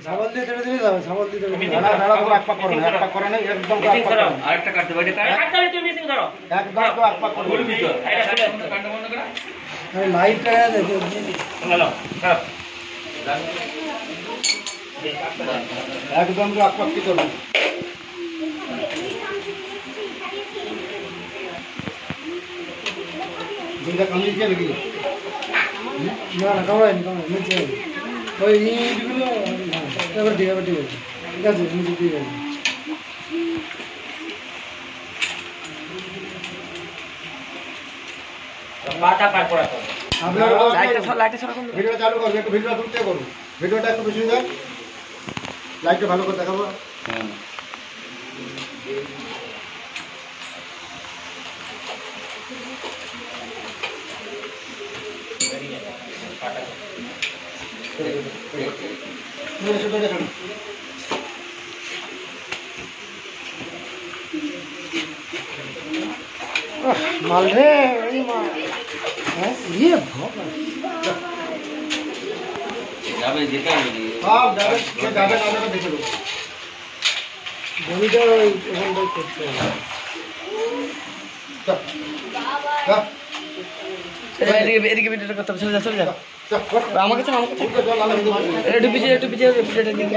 ছাগল দিয়ে ছেড়ে দিলে যাবে, ছাগল দিয়ে ছেড়ে দিলে দাঁড়া তো এক পাক করো না, এক পাক করে না, একদম এক পাক করো। আরেকটা কাটতে পারি, কাটতে তুমি মিসিং ধরো, একদম তো এক পাক করো বলি তো এটা কাটতে বন্ধ করা। এই লাইটটা দেখো হ্যালো হ্যাঁ একদম তো এক পাক কি করবে দুইটা কামিয়ে দিয়ে রেখে না না কামড়াই নিচে ওই এইগুলো এবার ঠিক আছে ঠিক আছে নিচে দিয়ে গেছে পাটা পার করা তো আপনারা লাইটটা সরা করুন ভিডিও চালু করুন একটু ভিডিওটা তুলতে করুন ভিডিওটা একটু বেশি দেন লাইটটা ভালো করে দেখাবো হ্যাঁ माल रे माल ये जावे जेता हां जावे जावे नाम देख लो বলিটা ওখান থেকে করতে হবে এদিকে ভিডিওটা করতে চলে যা আমাকে তো একটু পিছিয়ে ভিডিওটা দিয়ে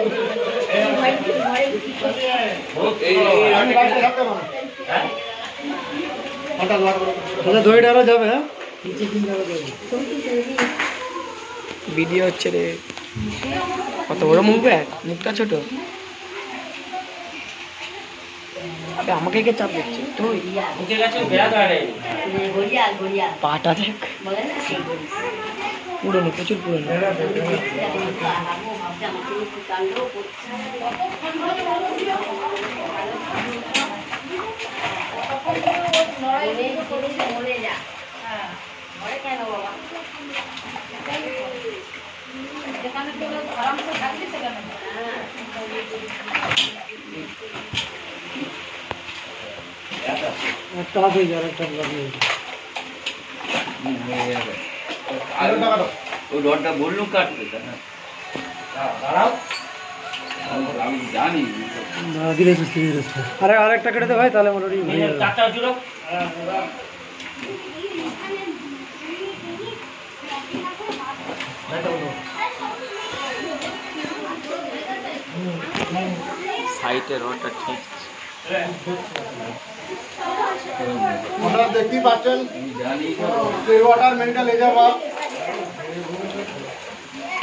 দিন ধরে ডালা যাবে হ্যাঁ ভিডিও হচ্ছে রে কত বড় মুখ মুখটা ছোট আমাকে কে চাপ দিচ্ছে তুই পাটা দেখ পুরনো প্রচুর পুরনো একটা হয়ে যাবে একটা ওই রডটা বললু কাটতে দাঁড়াও আমি জানি ধীরে ধীরে আরে আরেকটা কেটে দে ভাই তাহলে মোটামুটি চারটা জুড়ো সাইডে রডটা ঠিক আপনারা দেখতেই পাচ্ছেন ওয়াটার মেডিকেল এজাবাদ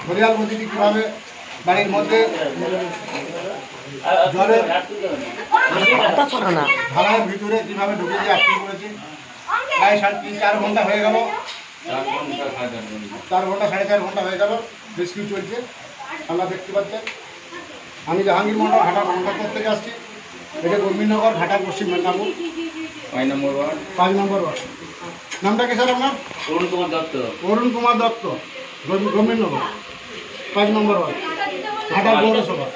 ঘড়িয়াল নদীটি কীভাবে বাড়ির মধ্যে জলের ধারার ভিতরে কীভাবে ঢুকে দিয়ে অ্যাক্টিভ করেছি প্রায় 3-4 ঘন্টা হয়ে গেল 4 ঘন্টা 4.5 ঘন্টা হয়ে গেল রেস্কিউ চলছে আপনারা দেখতে পাচ্ছেন আমি জাহাঙ্গীর মন্ডল ঘাটা কন্ট্রাক্টর থেকে আসছি এটা গম্ভীরনগর ঘাটা পশ্চিম মেদিনীপুর 5 নম্বর ওয়ার্ড 5 নম্বর ওয়ার্ড নামটা কি স্যার আপনার অরুণ কুমার দত্ত গম্ভীরনগর 5 নম্বর ওয়ার্ড ঘাটা পৌরসভা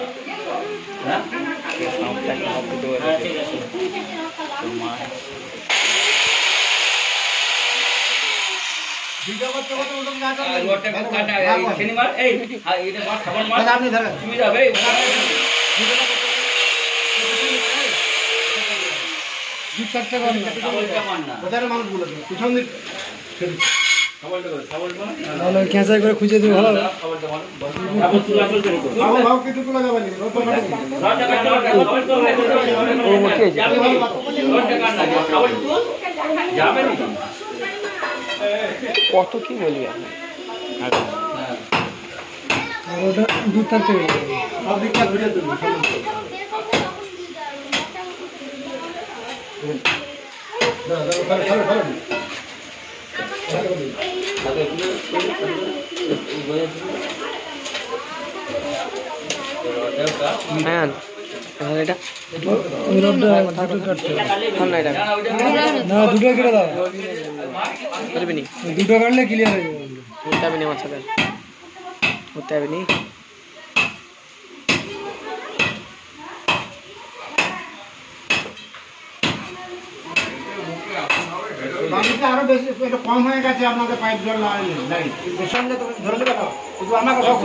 খেঁচাই করে খুঁজে দিই ভালো কত কি বলি ওটা দূর থাকতে সব দিকটা ঘুরে দেবো দুটো কেটে দাও দুটো কাটলে ক্লিয়ার হয়ে যাবে করতে হবে না আমার সাথে করতে হবে নি পানিটা আরো বেশি একটু কম হয়ে গেছে আপনাদের পাইপ জল লাইন এর সঙ্গে তো ধরে নেবে না শুধু আমাকে সব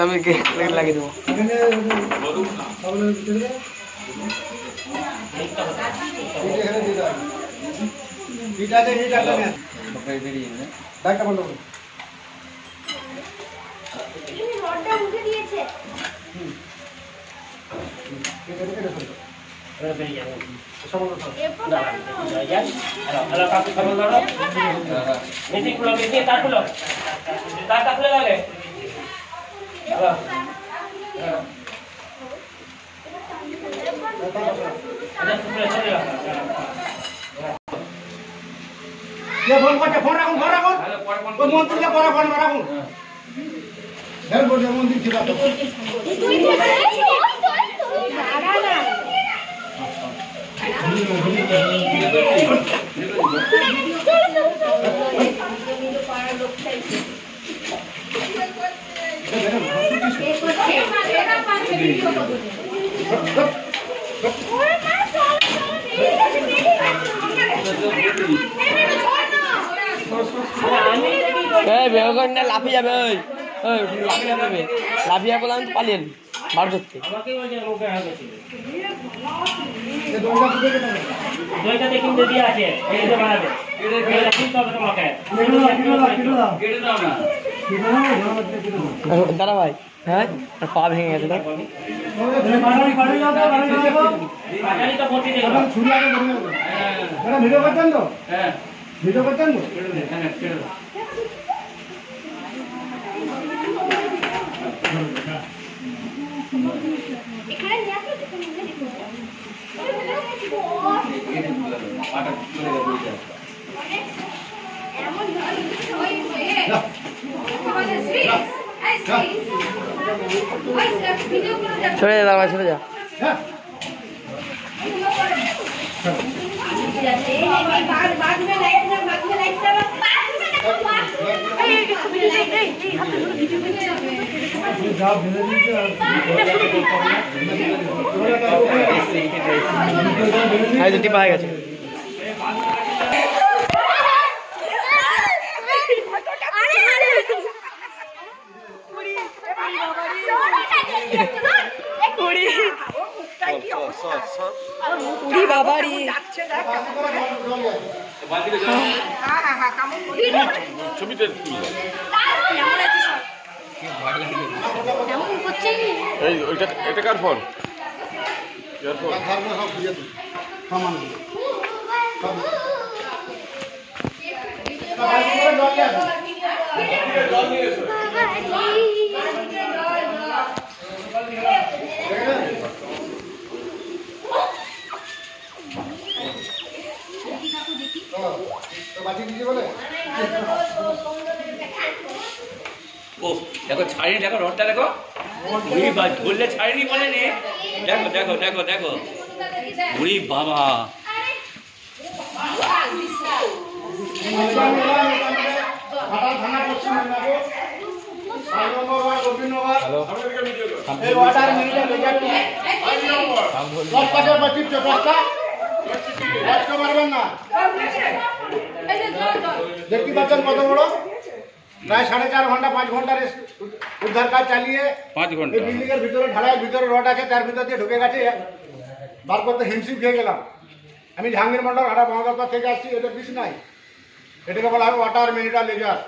আমি লাগিয়ে দেবো। ফোন করছে, ফোন রাখুন, ফোন রাখুন। ওই মন্ত্রীকে পরে ফোন রাখুন। হ্যাঁ বলছে মন্ত্রী ছিল তো। বেগুনটা লাফিয়ে যাবে, ওই লাফিয়ে যাবে, লাফিয়ে বললাম তো পালিয়ে বার করতে। দাঁড়া ভাই, হ্যাঁ পা ভেঙে গেছে না। ভিডিও করছেন তো? ভিডিও করছেন তো? সরে যা দাঁড়া, সরে যা। টিপা হয়ে গেছে। বাবারি ছবিতে এই ওইটা এটা কার ফোন? ও দেখো ছাড়িনি, দেখো রডটা দেখো, ধরলে ছাড়িনি বলেনি। দেখো দেখো দেখো দেখো, ওরে বাবা দেখতে পাচ্ছেন কত বড়, প্রায় 4.5 ঘন্টা 5 ঘন্টার উদ্ধার কাজ চালিয়ে 5 ঘন্টা এই বিল্ডিং এর ভিতরে ঢালাইয়ের ভিতরে রড আছে, তার ভিতর দিয়ে ঢুকে গেছে। বার করতে হিমশিম খেয়ে গেলাম। আমি জাহাঙ্গীর মন্ডল হাটা মহাকাল থেকে আসছি। এদের বিষ নাই, এটাকে বলা হয় ওয়াটার মিনিটার লেজার।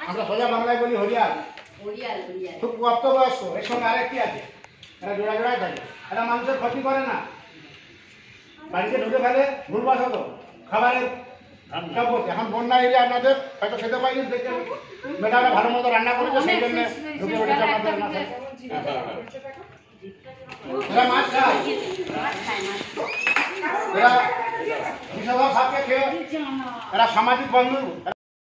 আমরা সোজা বাংলায় বলি হরিয়াল। খুব প্রাপ্তবয়স্ক। এর সঙ্গে আরেকটি আছে, এরা জোড়া জোড়ায় থাকে। এরা মানুষের ক্ষতি করে না, বাড়িতে ঢুকে ফেলে ভুলবশত খাবারের সব করছে। এখন বন্যা এরিয়া আপনাদের হয়তো খেতে পাইনি, দেখে মেয়েটারা ভালো মতো রান্না করেছে, সেই জন্য ঢুকে পড়েছে আপনাদের মাথায়। এরা মাছ খায়, এরা বিষধর সাপকে খেয়ে, এরা সামাজিক বন্ধু।